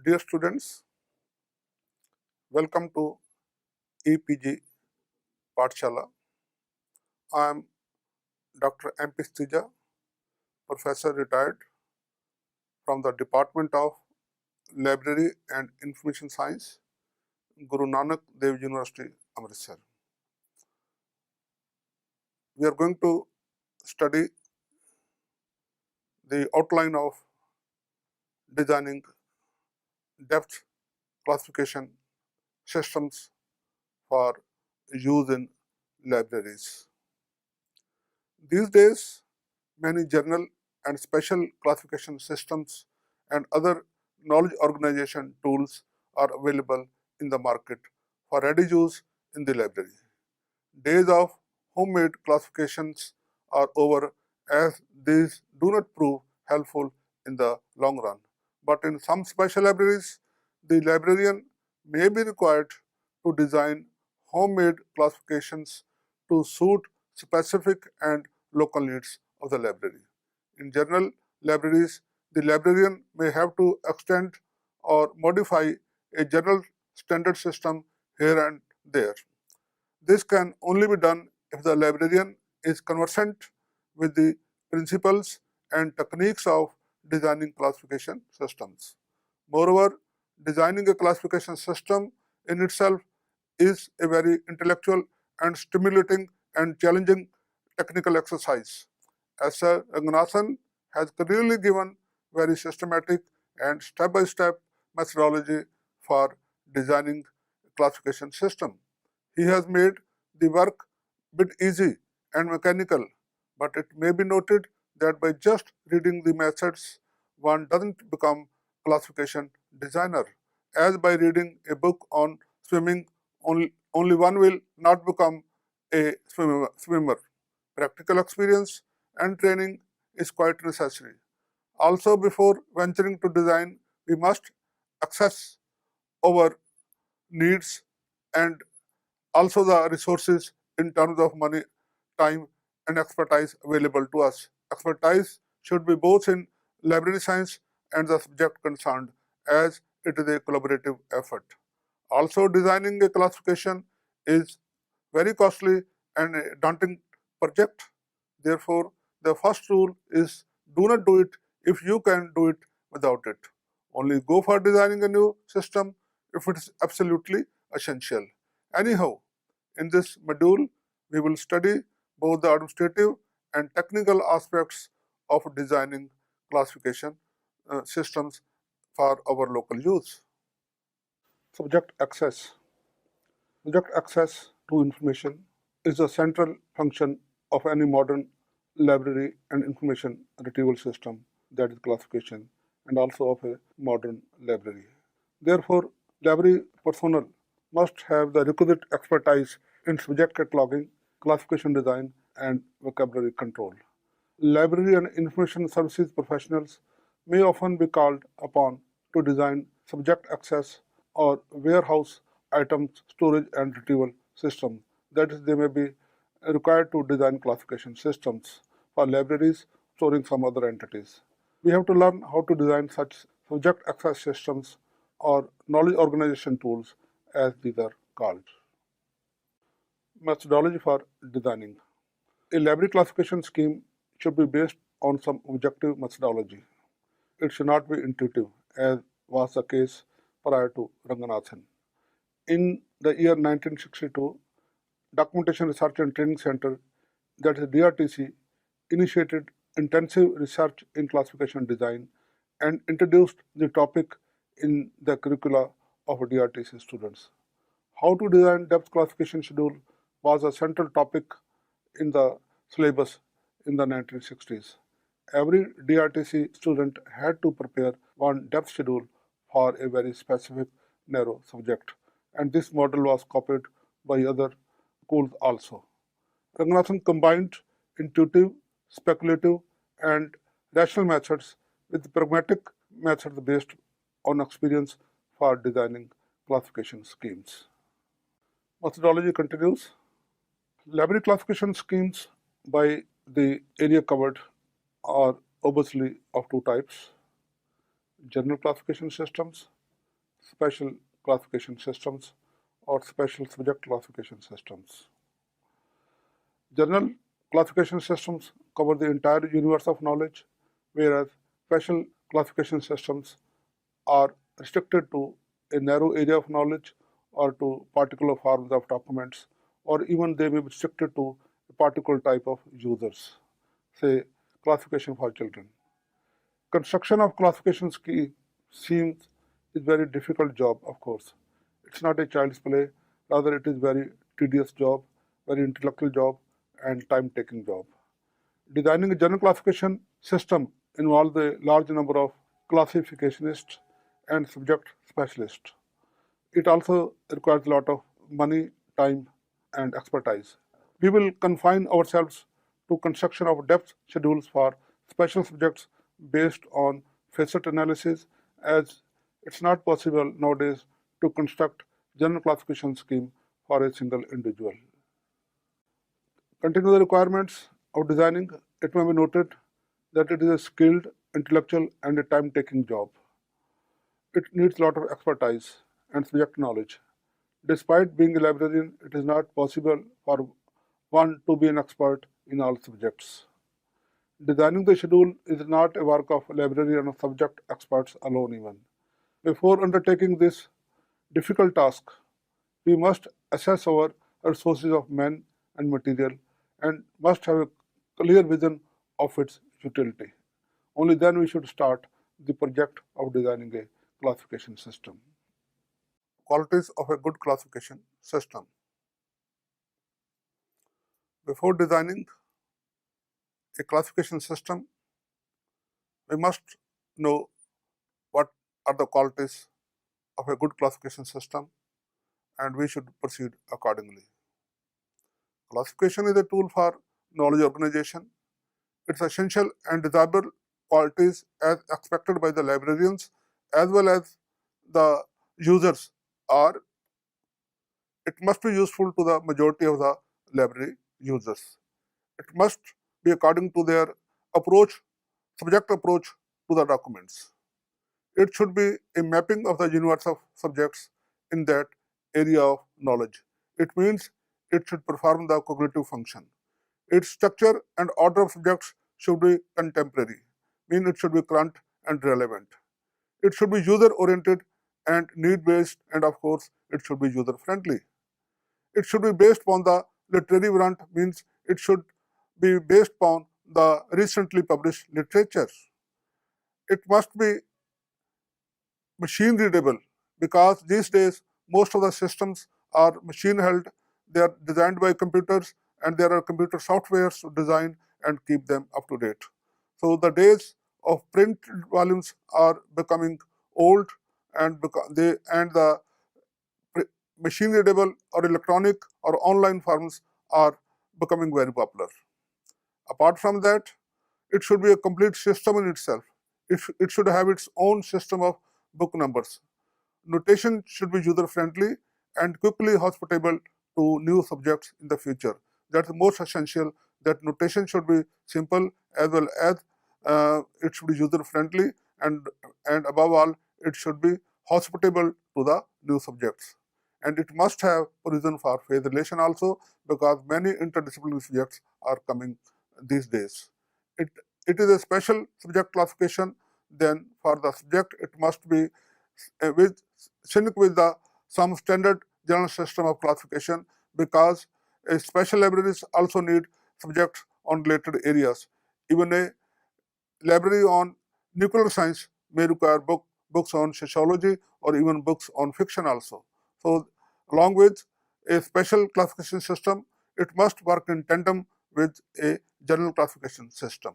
Dear students, welcome to EPG Pathshala. I am Dr. M.P. Satija, Professor retired from the Department of Library and Information Science, Guru Nanak Dev University, Amritsar. We are going to study the outline of designing depth classification systems for use in libraries. These days, many general and special classification systems and other knowledge organization tools are available in the market for ready use in the library. Days of homemade classifications are over, as these do not prove helpful in the long run. But in some special libraries, the librarian may be required to design homemade classifications to suit specific and local needs of the library. In general libraries, the librarian may have to extend or modify a general standard system here and there. This can only be done if the librarian is conversant with the principles and techniques of designing classification systems. Moreover, designing a classification system in itself is a very intellectual and stimulating and challenging technical exercise. Sir Ranganathan has clearly given very systematic and step-by-step methodology for designing a classification system. He has made the work bit easy and mechanical, but it may be noted that by just reading the methods, one doesn't become classification designer. As by reading a book on swimming, only one will not become a swimmer. Practical experience and training is quite necessary. Also, before venturing to design, we must assess our needs and also the resources in terms of money, time, and expertise available to us. Expertise should be both in library science and the subject concerned, as it is a collaborative effort. Also, designing a classification is very costly and a daunting project. Therefore, the first rule is do not do it if you can do it without it. Only go for designing a new system if it is absolutely essential. Anyhow, in this module, we will study both the administrative and technical aspects of designing classification systems for our local use. Subject access. Subject access to information is the central function of any modern library and information retrieval system, that is classification, and also of a modern library. Therefore, library personnel must have the requisite expertise in subject cataloging, classification design, and vocabulary control. Library and information services professionals may often be called upon to design subject access or warehouse items storage and retrieval systems. That is, they may be required to design classification systems for libraries storing some other entities. We have to learn how to design such subject access systems or knowledge organization tools, as these are called. Methodology for designing. A library classification scheme should be based on some objective methodology. It should not be intuitive, as was the case prior to Ranganathan. In the year 1962, Documentation Research and Training Center, that is DRTC, initiated intensive research in classification design and introduced the topic in the curricula of DRTC students. How to design depth classification schedule was a central topic in the syllabus in the 1960s. Every DRTC student had to prepare one depth schedule for a very specific narrow subject, and this model was copied by other schools also. Ranganathan combined intuitive, speculative, and rational methods with pragmatic methods based on experience for designing classification schemes. Methodology continues. Library classification schemes by the area covered are obviously of two types: general classification systems special classification systems or special subject classification systems. General classification systems cover the entire universe of knowledge, whereas special classification systems are restricted to a narrow area of knowledge or to particular forms of documents, or even they may be restricted to a particular type of users, say classification for children. Construction of classification schemes is very difficult job, of course. It's not a child's play, rather it is very tedious job, very intellectual job and time-taking job. Designing a general classification system involves a large number of classificationists and subject specialists. It also requires a lot of money, time, and expertise. We will confine ourselves to construction of depth schedules for special subjects based on facet analysis, as it's not possible nowadays to construct general classification scheme for a single individual. Continue the requirements of designing. It may be noted that it is a skilled, intellectual, and a time-taking job. It needs a lot of expertise and subject knowledge. Despite being a librarian, it is not possible for one to be an expert in all subjects. Designing the schedule is not a work of librarian or subject experts alone even. Before undertaking this difficult task, we must assess our resources of men and material and must have a clear vision of its utility. Only then we should start the project of designing a classification system. Qualities of a good classification system. Before designing a classification system, we must know what are the qualities of a good classification system, and we should proceed accordingly. Classification is a tool for knowledge organization. Its essential and desirable qualities as expected by the librarians as well as the users are, it must be useful to the majority of the library users. It must be according to their approach, subject approach to the documents. It should be a mapping of the universe of subjects in that area of knowledge. It means it should perform the cognitive function. Its structure and order of subjects should be contemporary, mean it should be current and relevant. It should be user-oriented and need-based, and of course, it should be user-friendly. It should be based upon the literary warrant, means it should be based upon the recently published literature. It must be machine readable, because these days most of the systems are machine held. They are designed by computers and there are computer softwares to design and keep them up to date. So the days of print volumes are becoming old, and the machine readable or electronic or online forms are becoming very popular. Apart from that, it should be a complete system in itself. It should have its own system of book numbers. Notation should be user-friendly and quickly hospitable to new subjects in the future. That's most essential, that notation should be simple as well as it should be user-friendly, and above all, it should be hospitable to the new subjects. And it must have provision for phase relation also, because many interdisciplinary subjects are coming these days. It is a special subject classification. Then for the subject, it must be with sync with some standard general system of classification, because special libraries also need subjects on related areas. Even a library on nuclear science may require books on sociology or even books on fiction also. So along with a special classification system, it must work in tandem with a general classification system.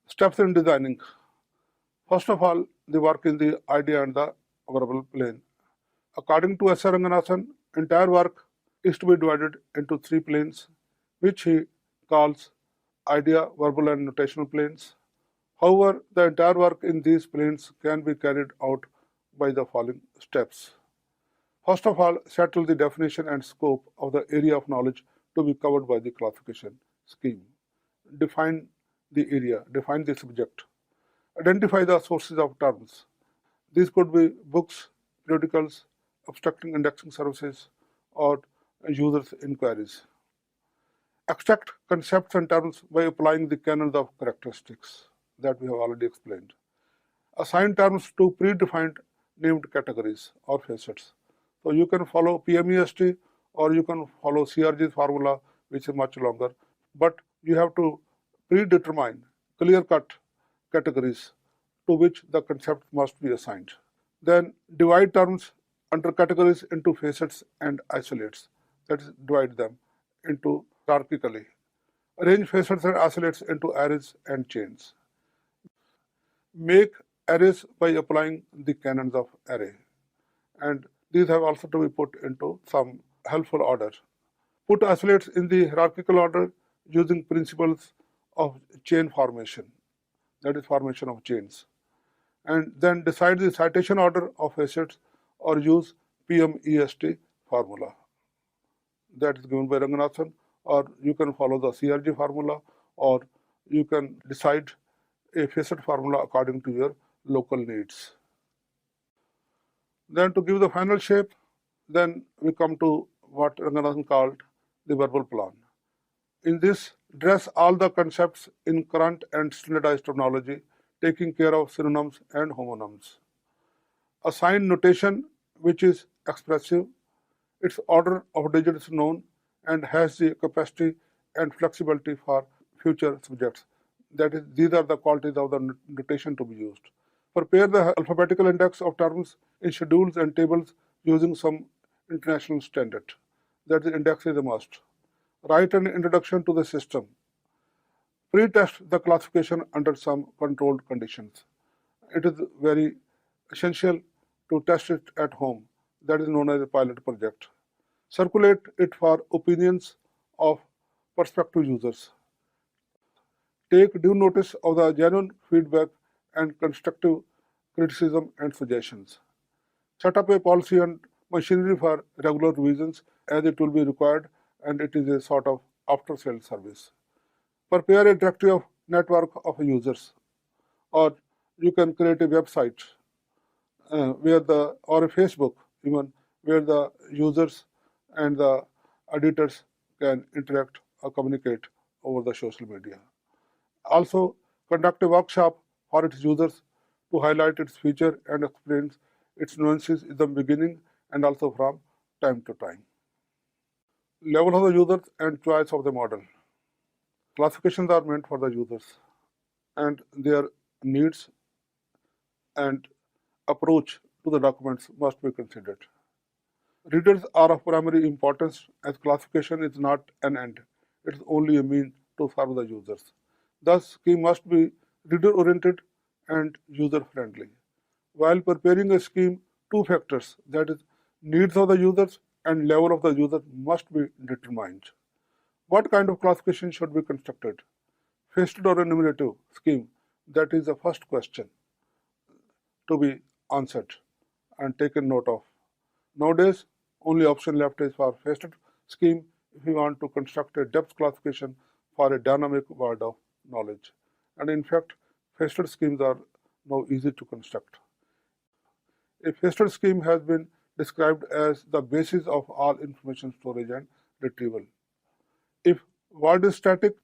Steps in designing. First of all, the work in the idea and the verbal plane. According to S. R. Ranganathan, entire work is to be divided into 3 planes, which he calls idea, verbal, and notational planes. However, the entire work in these planes can be carried out by the following steps. First of all, settle the definition and scope of the area of knowledge to be covered by the classification scheme. Define the area, define the subject. Identify the sources of terms. These could be books, periodicals, abstracting indexing services, or users' inquiries. Extract concepts and terms by applying the canons of characteristics that we have already explained. Assign terms to predefined named categories or facets. So you can follow PMEST or you can follow CRG's formula, which is much longer, but you have to predetermine clear-cut categories to which the concept must be assigned. Then divide terms under categories into facets and isolates. That is, divide them into hierarchically. Arrange facets and isolates into arrays and chains. Make arrays by applying the canons of array. And these have also to be put into some helpful order. Put isolates in the hierarchical order using principles of chain formation, that is formation of chains. And then decide the citation order of facets or use PMEST formula that is given by Ranganathan, or you can follow the CRG formula, or you can decide a facet formula according to your local needs. Then to give the final shape, then we come to what Ranganathan called the verbal plan. In this, dress all the concepts in current and standardized terminology, taking care of synonyms and homonyms. Assign notation which is expressive, its order of digits known, and has the capacity and flexibility for future subjects. That is, these are the qualities of the notation to be used. Prepare the alphabetical index of terms in schedules and tables using some international standard. That is, index is a must. Write an introduction to the system. Pre-test the classification under some controlled conditions. It is very essential to test it at home. That is known as a pilot project. Circulate it for opinions of prospective users. Take due notice of the genuine feedback and constructive criticism and suggestions. Set up a policy and machinery for regular revisions as it will be required, and it is a sort of after-sales service. Prepare a directory of network of users, or you can create a website or a Facebook even, where the users and the editors can interact or communicate over the social media. Also, conduct a workshop for its users to highlight its feature and explain its nuances in the beginning and also from time to time. Level of the users and choice of the model. Classifications are meant for the users, and their needs and approach to the documents must be considered. Readers are of primary importance, as classification is not an end, it is only a means to serve the users. Thus, scheme must be reader-oriented and user-friendly. While preparing a scheme, two factors, that is, needs of the users and level of the user, must be determined. What kind of classification should be constructed? Faceted or enumerative scheme? That is the first question to be answered and taken note of. Nowadays, only option left is for faceted scheme if you want to construct a depth classification for a dynamic world of knowledge. And in fact, faceted schemes are now easy to construct. A faceted scheme has been described as the basis of all information storage and retrieval. If word is static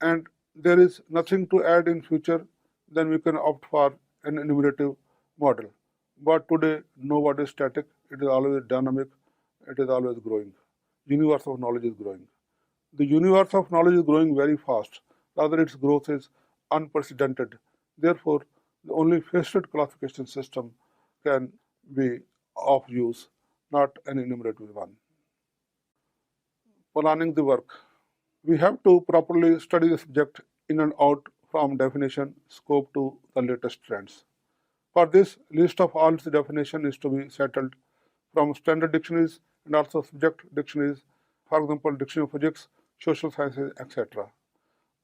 and there is nothing to add in future, then we can opt for an enumerative model. But today, no word is static, it is always dynamic, it is always growing. Universe of knowledge is growing. The universe of knowledge is growing very fast, rather its growth is unprecedented. Therefore, the only faceted classification system can be of use, not an enumerative one. Planning the work. We have to properly study the subject in and out from definition, scope to the latest trends. For this, list of all its definition is to be settled from standard dictionaries and also subject dictionaries, for example, dictionary of physics, social sciences, etc.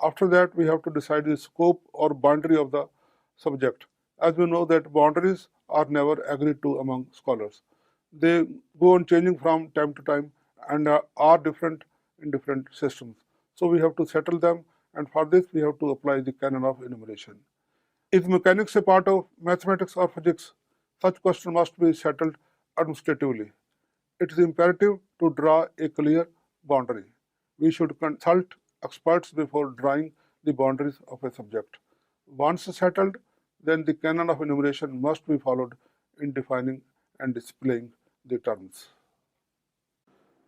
After that, we have to decide the scope or boundary of the subject. As we know that boundaries are never agreed to among scholars. They go on changing from time to time and are different in different systems. So we have to settle them, and for this we have to apply the canon of enumeration. Is mechanics a part of mathematics or physics? Such questions must be settled administratively. It is imperative to draw a clear boundary. We should consult experts before drawing the boundaries of a subject. Once settled, then the canon of enumeration must be followed in defining and displaying the terms.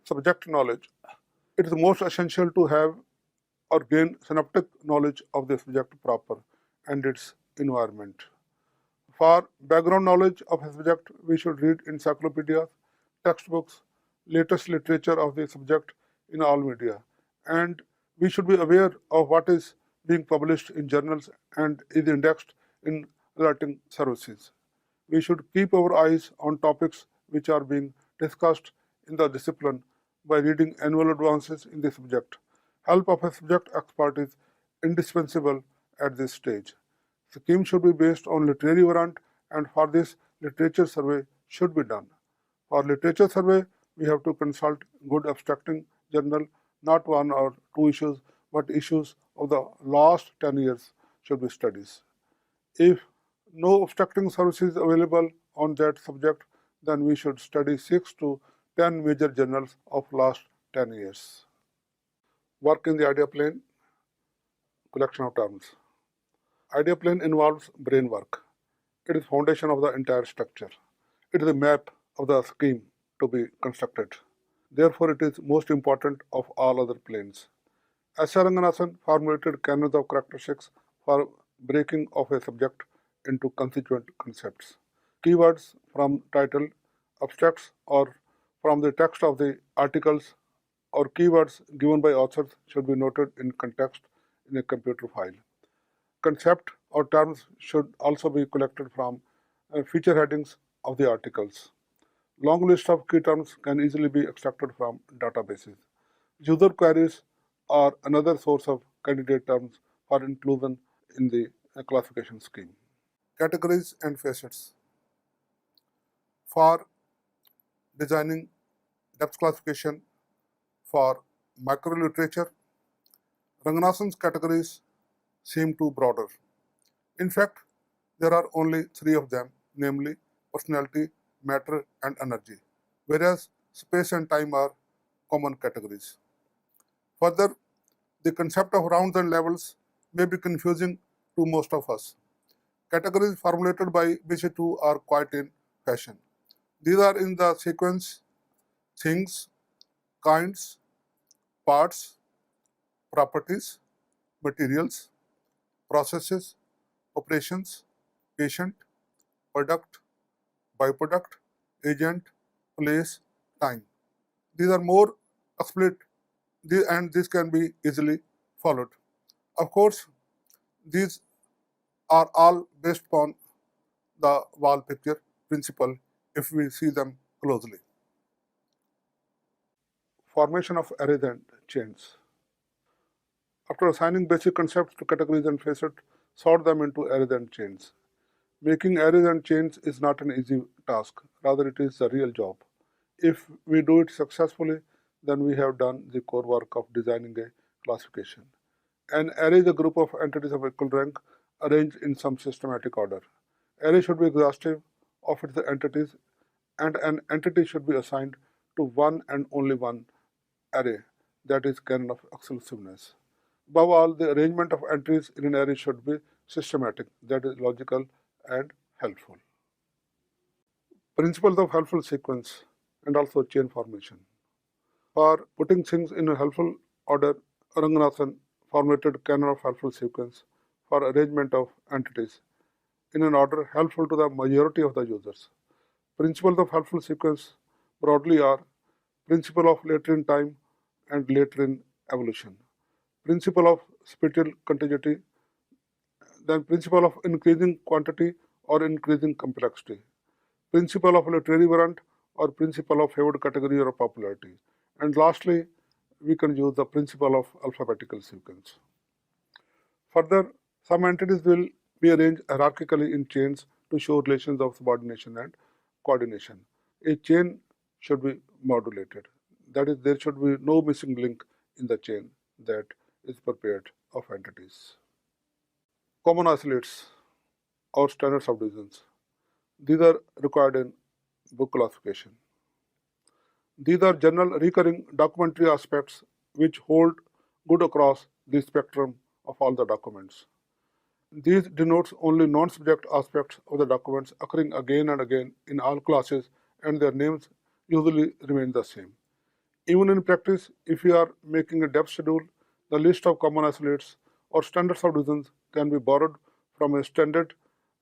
Subject knowledge. It is most essential to have or gain synaptic knowledge of the subject proper and its environment. For background knowledge of a subject, we should read encyclopedias, textbooks, latest literature of the subject in all media, and we should be aware of what is being published in journals and is indexed in relating services. We should keep our eyes on topics which are being discussed in the discipline by reading annual advances in the subject. Help of a subject expert is indispensable at this stage. Scheme should be based on literary warrant, and for this, literature survey should be done. For literature survey, we have to consult good abstracting journal, not one or two issues, but issues of the last 10 years should be studied. If no abstracting services available on that subject, then we should study 6 to 10 major journals of last 10 years. Work in the idea plane, collection of terms. Idea plane involves brain work. It is foundation of the entire structure. It is a map of the scheme to be constructed. Therefore, it is most important of all other planes. S.R. Ranganathan formulated canons of characteristics for breaking of a subject into constituent concepts. Keywords from title, abstracts, or from the text of the articles, or keywords given by authors should be noted in context in a computer file. Concept or terms should also be collected from feature headings of the articles. Long list of key terms can easily be extracted from databases. User queries are another source of candidate terms for inclusion in the classification scheme. Categories and facets. For designing depth classification for microliterature, Ranganathan's categories seem too broader. In fact, there are only 3 of them, namely personality, matter, and energy, whereas space and time are common categories. Further, the concept of rounds and levels may be confusing to most of us. Categories formulated by BC2 are quite in fashion. These are in the sequence things, kinds, parts, properties, materials, processes, operations, patient, product, byproduct, agent, place, time. These are more explicit and this can be easily followed. Of course, these are all based upon the wall picture principle if we see them closely. Formation of arrays and chains. After assigning basic concepts to categories and facets, sort them into arrays and chains. Making arrays and chains is not an easy task, rather it is a real job. If we do it successfully, then we have done the core work of designing a classification. An array is a group of entities of equal rank arranged in some systematic order. Array should be exhaustive of its entities, and an entity should be assigned to one and only one array, that is canon of exclusiveness. Above all, the arrangement of entries in an array should be systematic, that is logical and helpful. Principles of helpful sequence and also chain formation. For putting things in a helpful order, Ranganathan formulated canon of helpful sequence for arrangement of entities in an order helpful to the majority of the users. Principles of helpful sequence broadly are principle of later in time and later in evolution, principle of spatial contiguity, then principle of increasing quantity or increasing complexity, principle of literary warrant or principle of favored category or popularity, and lastly, we can use the principle of alphabetical sequence. Further, some entities will be arranged hierarchically in chains to show relations of subordination and coordination. A chain should be modulated. That is, there should be no missing link in the chain that is prepared of entities. Common isolates or standard subdivisions. These are required in book classification. These are general recurring documentary aspects which hold good across the spectrum of all the documents. These denotes only non-subject aspects of the documents occurring again and again in all classes, and their names usually remain the same. Even in practice, if you are making a depth schedule, the list of common isolates or standard subdivisions can be borrowed from a standard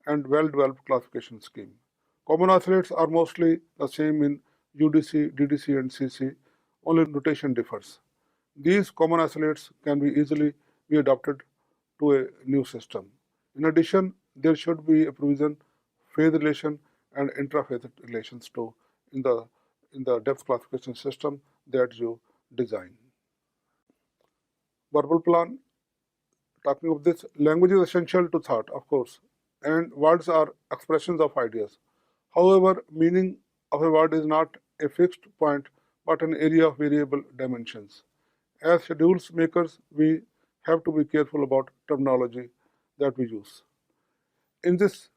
and well-developed classification scheme. Common isolates are mostly the same in UDC, DDC, and CC, only notation differs. These common isolates can be easily be adapted to a new system. In addition, there should be a provision phase relation and intra-phase relations too in the depth classification system that you design. Verbal plan, talking of this, language is essential to thought, of course, and words are expressions of ideas. However, meaning of a word is not a fixed point but an area of variable dimensions. As schedules makers, we have to be careful about terminology that we use. In this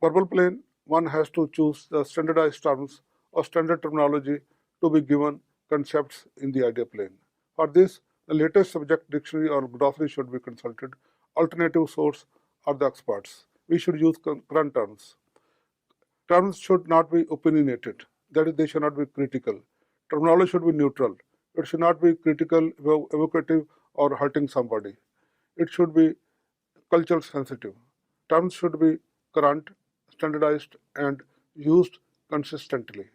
verbal plane, one has to choose the standardized terms or standard terminology to be given concepts in the idea plane. For this, the latest subject dictionary or glossary should be consulted. Alternative source are the experts. We should use current terms. Terms should not be opinionated, that is, they should not be critical. Terminology should be neutral. It should not be critical, evocative, or hurting somebody. It should be cultural sensitive. Terms should be current, standardized, and used consistently.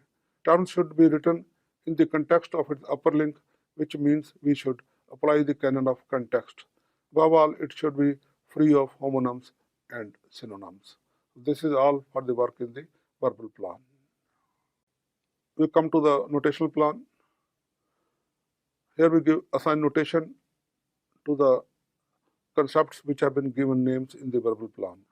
Terms should be written in the context of its upper link, which means we should apply the canon of context. Above all, it should be free of homonyms and synonyms. This is all for the work in the verbal plan. We come to the notational plan. Here we assign notation to the concepts which have been given names in the verbal plan.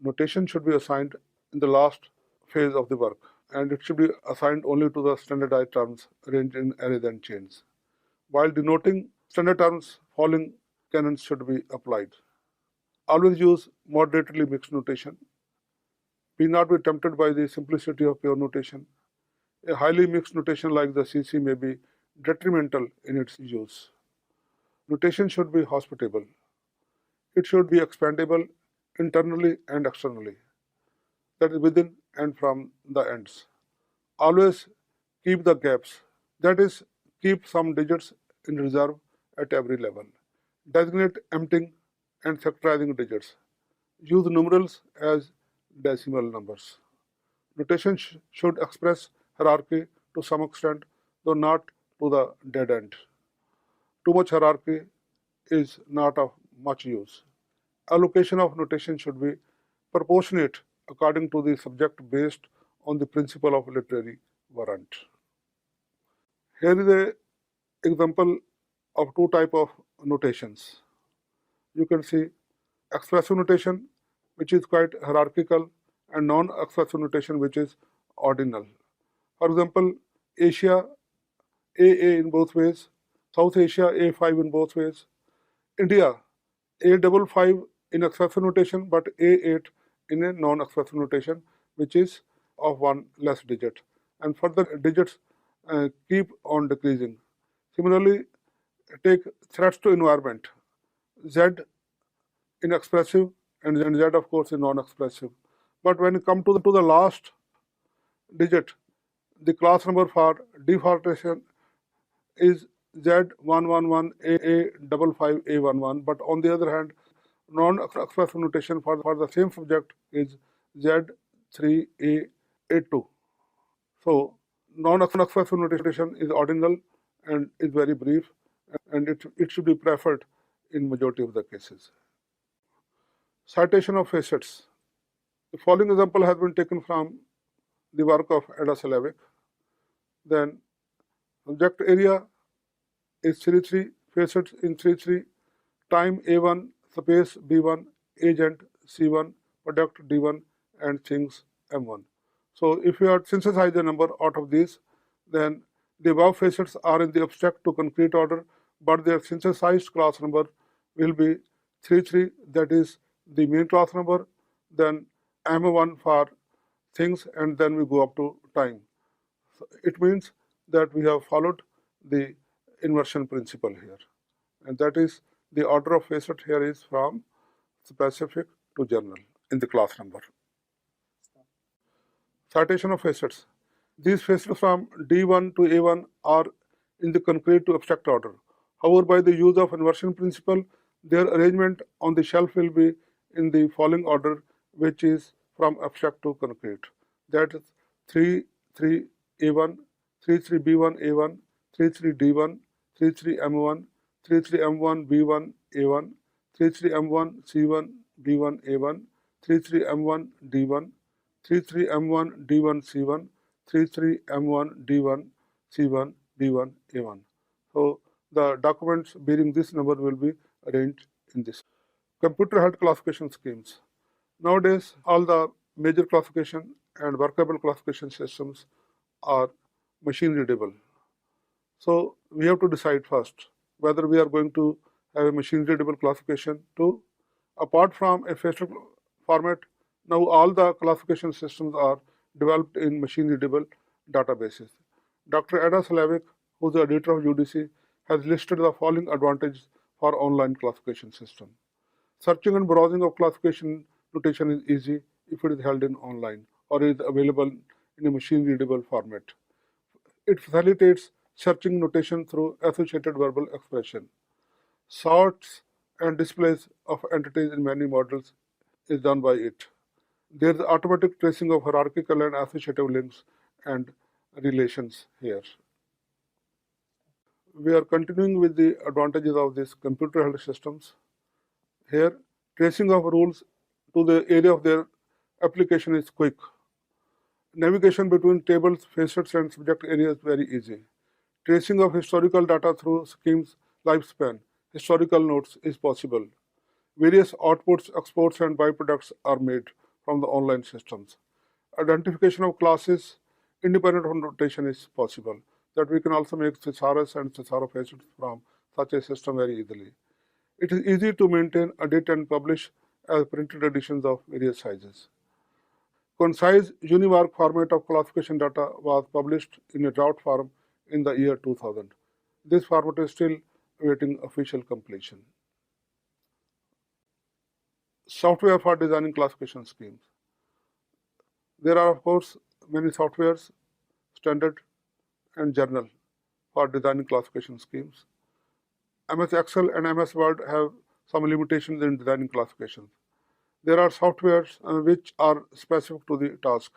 Notation should be assigned in the last phase of the work, and it should be assigned only to the standardized terms arranged in arrays and chains. While denoting standard terms, following canons should be applied. Always use moderately mixed notation. Be not be tempted by the simplicity of pure notation. A highly mixed notation like the CC may be detrimental in its use. Notation should be hospitable. It should be expandable internally and externally, that is within and from the ends. Always keep the gaps, that is, keep some digits in reserve at every level. Designate emptying and factorizing digits. Use numerals as decimal numbers. Notation should express hierarchy to some extent, though not to the dead end. Too much hierarchy is not of much use. Allocation of notation should be proportionate according to the subject based on the principle of literary warrant. Here is an example of two types of notations. You can see expressive notation, which is quite hierarchical, and non-expressive notation, which is ordinal. For example, Asia, AA in both ways, South Asia, A5 in both ways, India, A55 in expressive notation, but A8 in a non-expressive notation, which is of one less digit, and further digits keep on decreasing. Similarly, take threats to environment, Z in expressive and Z of course in non-expressive. But when you come to the last digit, the class number for deforestation is Z111AA55A11, but on the other hand, non-expressive notation for the same subject is Z3A82. So non-expressive notation is ordinal and is very brief, and it should be preferred in majority of the cases. Citation of facets. The following example has been taken from the work of Ada Slavik. Then subject area is 3-3, facets in 3-3, time A1, space B1, agent C1, product D1, and things M1. So if you are synthesize the number out of these, then the above facets are in the abstract to concrete order, but their synthesized class number will be 3-3, that is the main class number, then M1 for things and then we go up to time. So it means that we have followed the inversion principle here, and that is the order of facet here is from specific to general in the class number. Citation of facets. These facets from D1 to A1 are in the concrete to abstract order. However, by the use of inversion principle, their arrangement on the shelf will be in the following order, which is from abstract to concrete. That is 3, 3 A1, 3, 3 B1 A1, 3, 3 D1, 3, 3 M1, 3, 3 M1 B1 A1, 3, 3 M1 C1 B1 A1, 3, 3 M1 D1, 33 M1 D1 C1, 33 M1 D1 C1 B1 A1. So the documents bearing this number will be arranged in this. Computer held classification schemes. Nowadays, all the major classification and workable classification systems are machine readable. So we have to decide first whether we are going to have a machine readable classification too. Apart from a facial format, now all the classification systems are developed in machine readable databases. Dr. Ada Slavic, who is the editor of UDC, has listed the following advantages for online classification system. Searching and browsing of classification notation is easy if it is held in online or is available in a machine readable format. It facilitates searching notation through associated verbal expression. Sorts and displays of entities in many models is done by it. There is automatic tracing of hierarchical and associative links and relations here. We are continuing with the advantages of these computer held systems. Here, tracing of rules to the area of their application is quick. Navigation between tables, facets, and subject areas is very easy. Tracing of historical data through schemes lifespan, historical notes is possible. Various outputs, exports, and byproducts are made from the online systems. Identification of classes independent of notation is possible. That we can also make thesaurus and thesaurus facets from such a system very easily. It is easy to maintain, edit, and publish as printed editions of various sizes. Concise unimark format of classification data was published in a draft form in the year 2000. This format is still awaiting official completion. Software for designing classification schemes. There are, of course, many softwares, standard and general, for designing classification schemes. MS Excel and MS Word have some limitations in designing classifications. There are softwares which are specific to the task.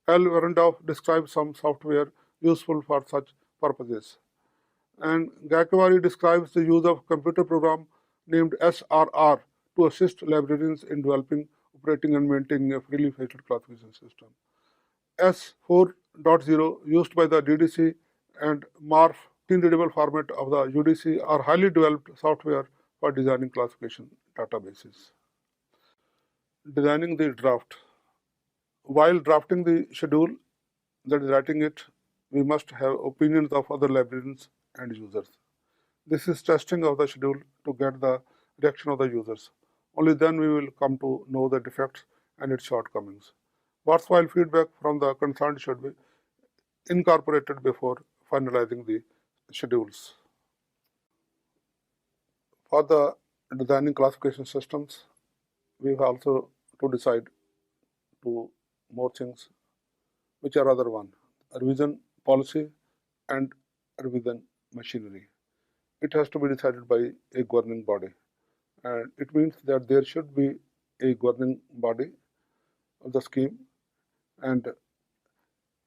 L. Warendorf describes some software useful for such purposes. And Gaikwari describes the use of computer program named SRR to assist librarians in developing, operating, and maintaining a freely faceted classification system. S4.0 used by the DDC and MARF readable format of the UDC are highly developed software for designing classification databases. Designing the draft. While drafting the schedule, that is writing it, we must have opinions of other librarians and users. This is testing of the schedule to get the reaction of the users. Only then we will come to know the defects and its shortcomings. Worthwhile feedback from the concerned should be incorporated before finalizing the schedules. For the designing classification systems, we have also to decide two more things, which are other one, revision policy and revision machinery. It has to be decided by a governing body, and it means that there should be a governing body of the scheme, and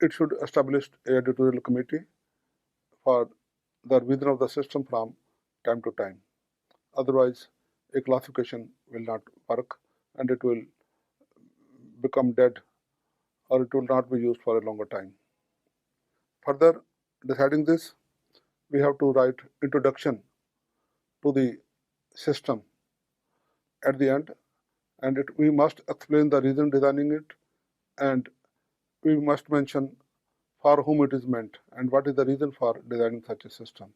it should establish a editorial committee for the revision of the system from time to time. Otherwise, a classification will not work and it will become dead or it will not be used for a longer time. Further, deciding this, we have to write introduction to the system at the end, and we must explain the reason designing it, and we must mention for whom it is meant and what is the reason for designing such a system.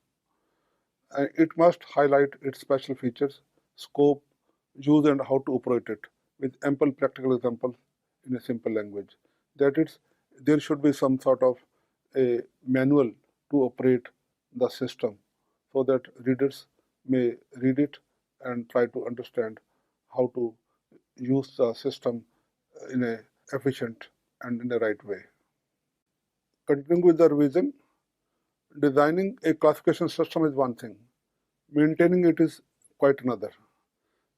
It must highlight its special features, scope, use, and how to operate it with ample practical examples in a simple language. That is, there should be some sort of a manual to operate the system so that readers may read it and try to understand how to use the system in a efficient and in the right way. Continuing with the revision, designing a classification system is one thing, maintaining it is quite another.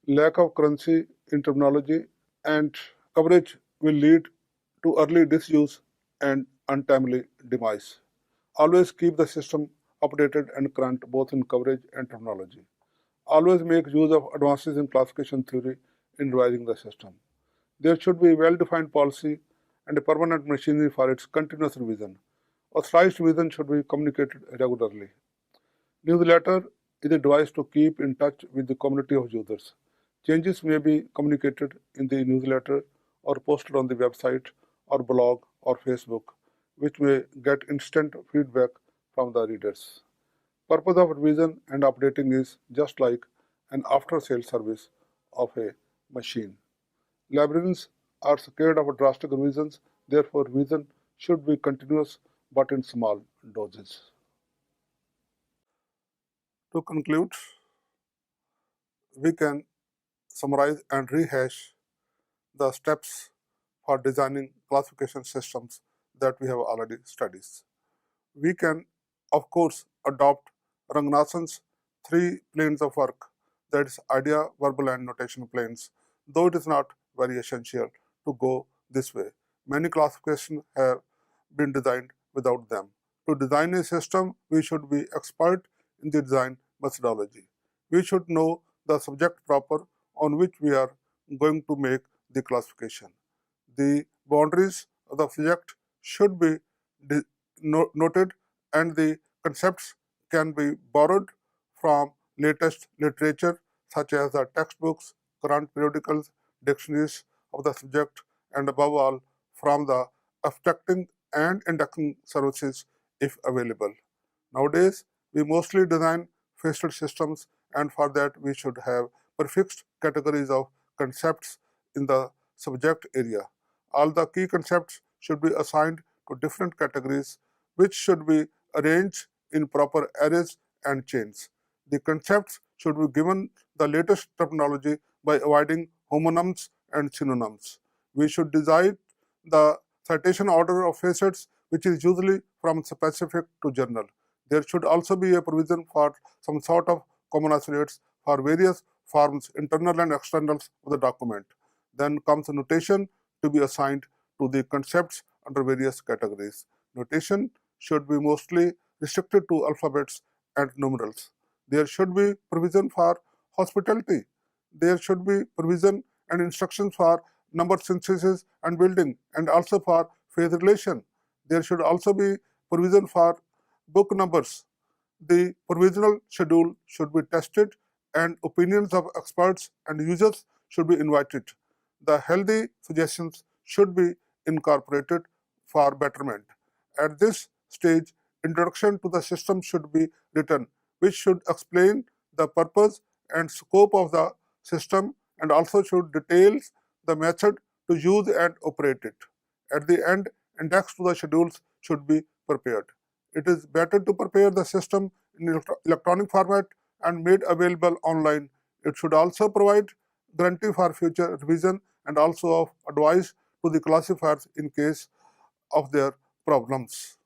Lack of currency in terminology and coverage will lead to early disuse and untimely demise. Always keep the system updated and current both in coverage and terminology. Always make use of advances in classification theory in revising the system. There should be a well-defined policy and a permanent machinery for its continuous revision. Authorized revision should be communicated regularly. Newsletter is a device to keep in touch with the community of users. Changes may be communicated in the newsletter or posted on the website or blog or Facebook, which may get instant feedback from the readers. Purpose of revision and updating is just like an after-sale service of a machine. Librarians are scared of drastic revisions, therefore revision should be continuous but in small doses. To conclude, we can summarize and rehash the steps for designing classification systems that we have already studied. We can, of course, adopt Ranganathan's three planes of work, that is idea, verbal and notational planes, though it is not very essential to go this way. Many classifications have been designed without them. To design a system, we should be expert in the design methodology. We should know the subject proper on which we are going to make the classification. The boundaries of the subject should be noted and the concepts can be borrowed from latest literature such as the textbooks, current periodicals, dictionaries of the subject, and above all from the abstracting and indexing services if available. Nowadays, we mostly design faceted systems, and for that we should have prefixed categories of concepts in the subject area. All the key concepts should be assigned to different categories, which should be arranged in proper arrays and chains. The concepts should be given the latest terminology by avoiding homonyms and synonyms. We should decide the citation order of facets, which is usually from specific to general. There should also be a provision for some sort of common isolates for various forms, internal and externals of the document. Then comes a notation to be assigned to the concepts under various categories. Notation should be mostly restricted to alphabets and numerals. There should be provision for hospitality. There should be provision and instructions for number synthesis and building, and also for phase relation. There should also be provision for book numbers. The provisional schedule should be tested and opinions of experts and users should be invited. The healthy suggestions should be incorporated for betterment. At this stage, introduction to the system should be written, which should explain the purpose and scope of the system and also should detail the method to use and operate it. At the end, index to the schedules should be prepared. It is better to prepare the system in electronic format and made available online. It should also provide guarantee for future revision and also of advice to the classifiers in case of their problems.